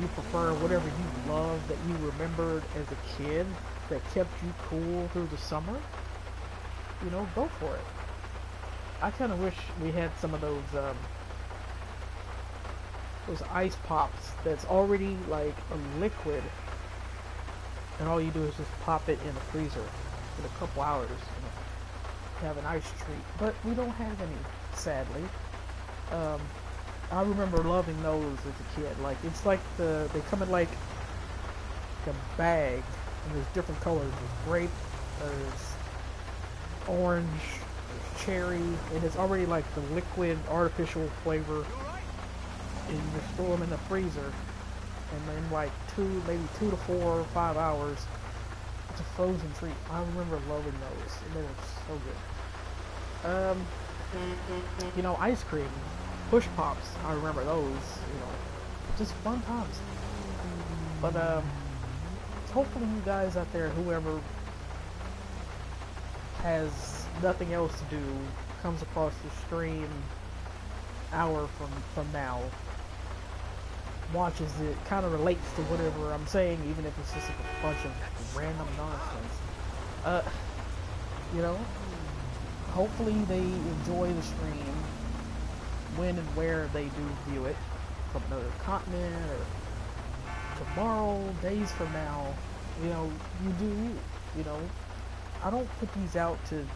you prefer, whatever you love that you remembered as a kid that kept you cool through the summer, you know, go for it. I kind of wish we had some of those ice pops that's already like a liquid, and all you do is just pop it in the freezer in a couple hours, you know, have an ice treat. But we don't have any, sadly. I remember loving those as a kid. Like, it's like they come in like a bag, and there's different colors. There's grape, there's orange, there's cherry, and it's already like the liquid artificial flavor. And you store them in the freezer, and then like maybe 2 to 4 or 5 hours, it's a frozen treat. I remember loving those, and they were so good. You know, ice cream, push pops. I remember those. You know, just fun times. But hopefully you guys out there, whoever has nothing else to do, comes across the stream hour from now, watches it, kind of relates to whatever I'm saying, even if it's just like a bunch of random nonsense. You know, hopefully they enjoy the stream when and where they do view it, from another continent or tomorrow, days from now. You know, you do you. You know, I don't put these out to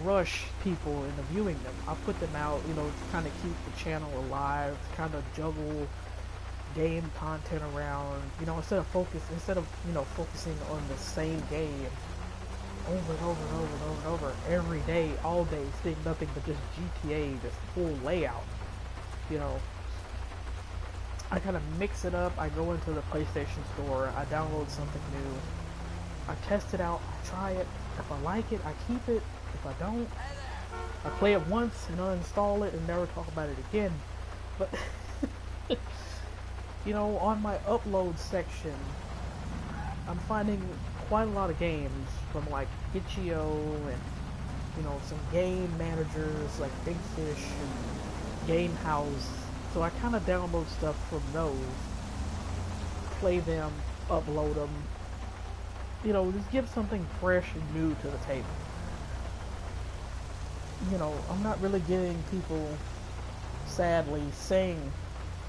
rush people into viewing them. I put them out, you know, to kind of keep the channel alive, to kind of juggle game content around, you know, instead of you know, focusing on the same game over and over and over and over and over every day, all day, seeing nothing but just GTA, this full layout. You know, I kind of mix it up. I go into the PlayStation Store, I download something new, I test it out, I try it. If I like it, I keep it. If I don't, I play it once and uninstall it and never talk about it again. But you know, on my upload section, I'm finding quite a lot of games from like Itch.io and, you know, some game managers like Big Fish and Game House. So I kind of download stuff from those, play them, upload them. You know, just give something fresh and new to the table. You know, I'm not really getting people, sadly, saying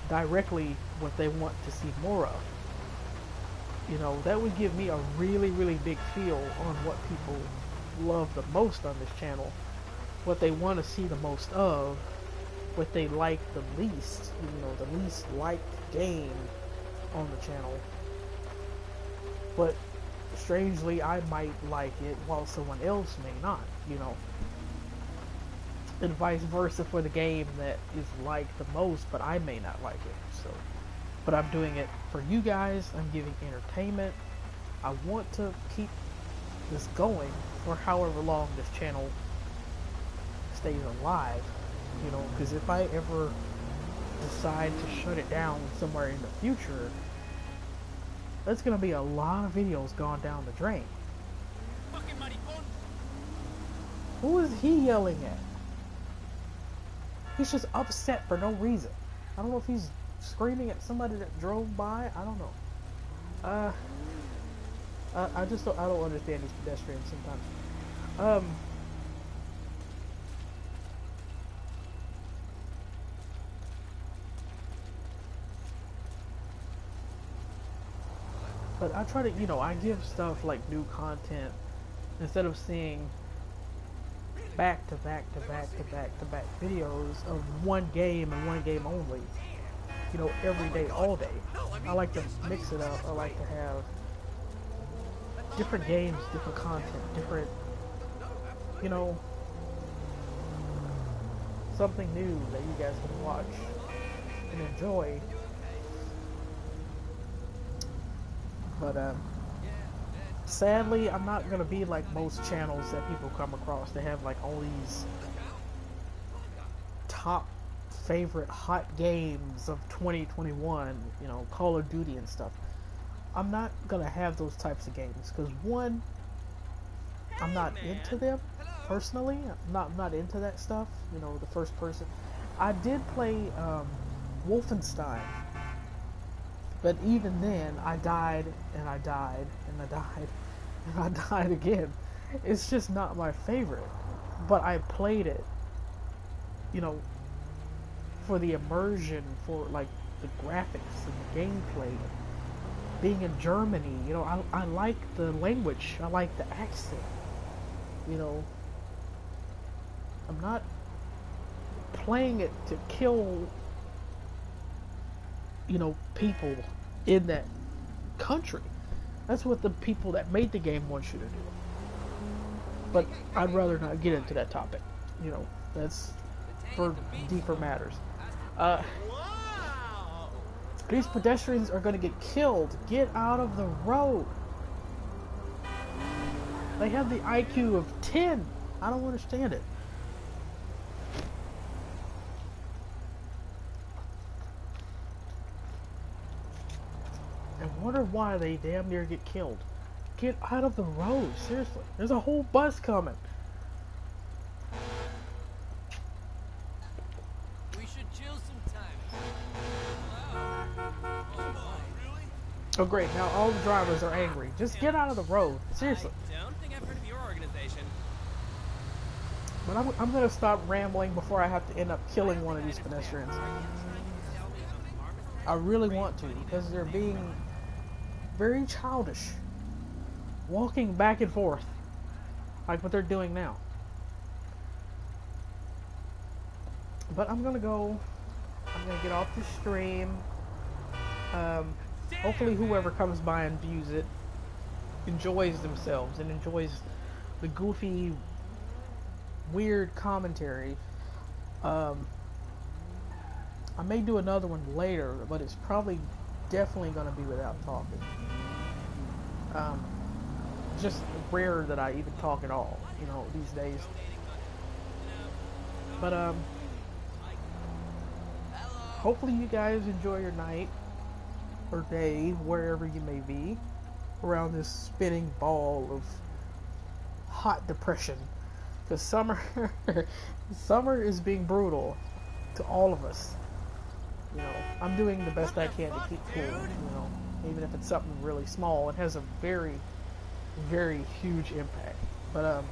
directly what they want to see more of. You know, that would give me a really, really big feel on what people love the most on this channel, what they want to see the most of, what they like the least, you know, the least liked game on the channel. But strangely, I might like it while someone else may not, you know. And vice versa for the game that is liked the most, but I may not like it. So, but I'm doing it for you guys. I'm giving entertainment. I want to keep this going for however long this channel stays alive, you know, because if I ever decide to shut it down somewhere in the future, that's gonna be a lot of videos gone down the drain. Who is he yelling at? He's just upset for no reason. I don't know if he's screaming at somebody that drove by. I don't know. I don't understand these pedestrians sometimes. But I try to, you know, I give stuff like new content instead of seeing back to back to back to back to back videos of one game and one game only, you know, every day, all day. I like to mix it up. I like to have different games, different content, different, you know, something new that you guys can watch and enjoy. But sadly, I'm not gonna be like most channels that people come across. They have like all these top favorite hot games of 2021, you know, Call of Duty and stuff. I'm not gonna have those types of games because one, I'm not into them personally. I'm not into that stuff. You know, the first person. I did play Wolfenstein, but even then, I died and I died and I died and I died again. It's just not my favorite. But I played it, you know, for the immersion, for like the graphics and the gameplay. Being in Germany, you know, I like the language. I like the accent. You know, I'm not playing it to kill, you know, people in that country. That's what the people that made the game want you to do. But I'd rather not get into that topic. You know, that's for deeper matters. These pedestrians are going to get killed. Get out of the road. They have the IQ of 10. I don't understand it. I wonder why they damn near get killed. Get out of the road. Seriously. There's a whole bus coming. We should chill sometime. Oh great, now all the drivers are angry. Just get out of the road. Seriously. I don't think I've heard of your organization. But I'm gonna stop rambling before I have to end up killing one of these pedestrians. I really want to, because they're being very childish. Walking back and forth. Like what they're doing now. But I'm gonna go. I'm gonna get off the stream. Hopefully whoever comes by and views it enjoys themselves and enjoys the goofy, weird commentary. I may do another one later, but it's probably definitely going to be without talking. Just rare that I even talk at all, you know, these days. But hopefully you guys enjoy your night or day, wherever you may be, around this spinning ball of hot depression. Because summer is being brutal to all of us. You know, I'm doing the best I can to keep cool, you know, even if it's something really small. It has a very, very huge impact. But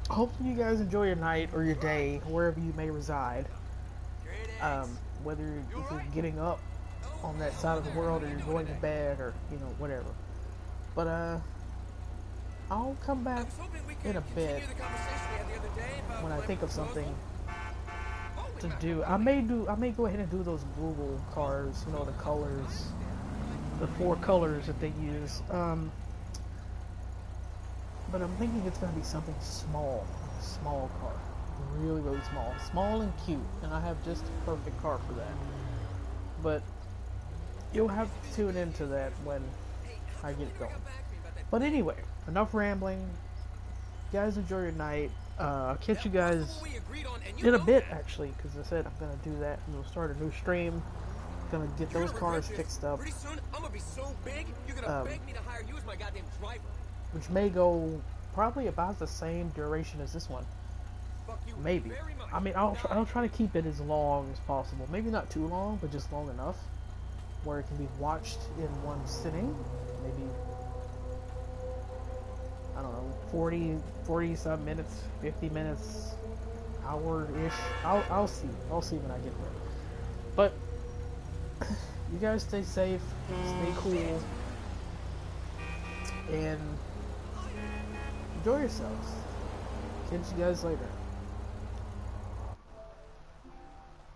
hopefully you guys enjoy your night or your day, wherever you may reside. Whether if you're getting up on that side of the world or you're going to bed or, you know, whatever. But I'll come back in a bit when I think of something to do. I may go ahead and do those Google cars, you know, the colors, the 4 colors that they use. But I'm thinking it's going to be something small, a small car, really, really small and cute, and I have just the perfect car for that. But you'll have to tune into that when I get it going. But anyway, enough rambling. You guys enjoy your night. I'll catch you guys in a bit, actually, because I said I'm going to do that, and we'll start a new stream. Gonna get those cars fixed up. Pretty soon, I'm gonna be so big, you're gonna beg me to hire you as my goddamn driver. Which may go probably about the same duration as this one. Fuck you Maybe. very much. I mean, I'll try to keep it as long as possible. Maybe not too long, but just long enough where it can be watched in one sitting. Maybe, I don't know, 40 some minutes, 50 minutes, hour-ish. I'll see. I'll see when I get there. But you guys stay safe, stay cool, and enjoy yourselves. Catch you guys later.